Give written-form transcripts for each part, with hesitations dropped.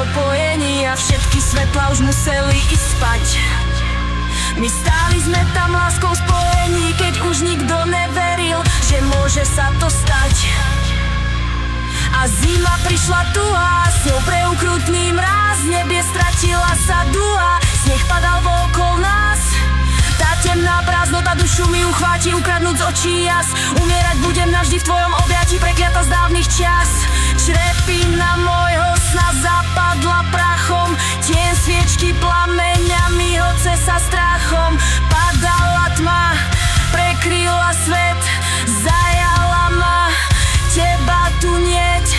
opojení a všetky svetla už museli ísť spať. My stáli sme tam láskou spojení, keď už nikto neveril, že môže sa to stať. A zima prišla tuha, s ňou preukrutný mráz, nebie stratila sa duha, sneh padal okolo nás. Tá temná prázdnota dušu mi uchváti, ukradnúť z očí jas. Umierať budem navždy v tvojom objatí, prekliata z dávnych čas. Črepina môjho sna zapadla prachom, tieň sviečky plameňami hoce sa strachom. Padala tma, prekryla svet, zajala ma, teba tu nieť.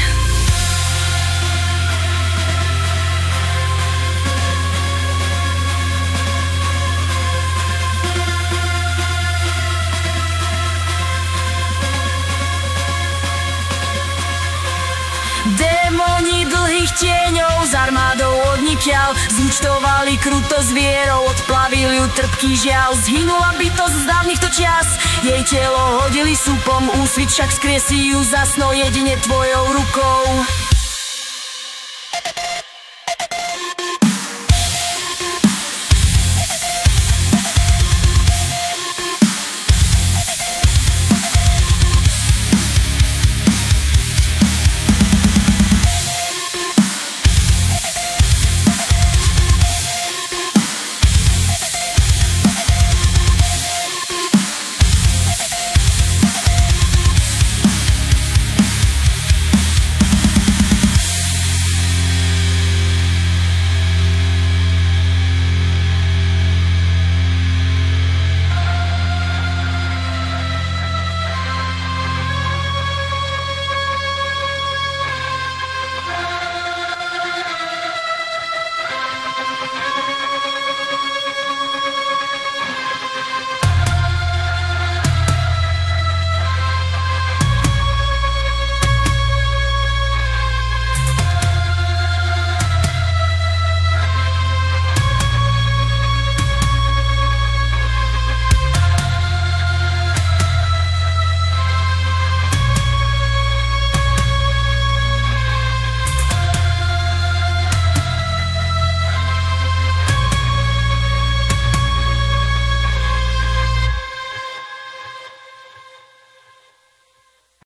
Démoni dlhých tieňov z armádou odnikiaľ zúčtovali kruto s vierou, odplavil ju trpký žiaľ. Zhynula bytosť z dávnych to čias, jej telo hodili súpom, úsvit však vzkriesí ju zasno jedine tvojou rukou.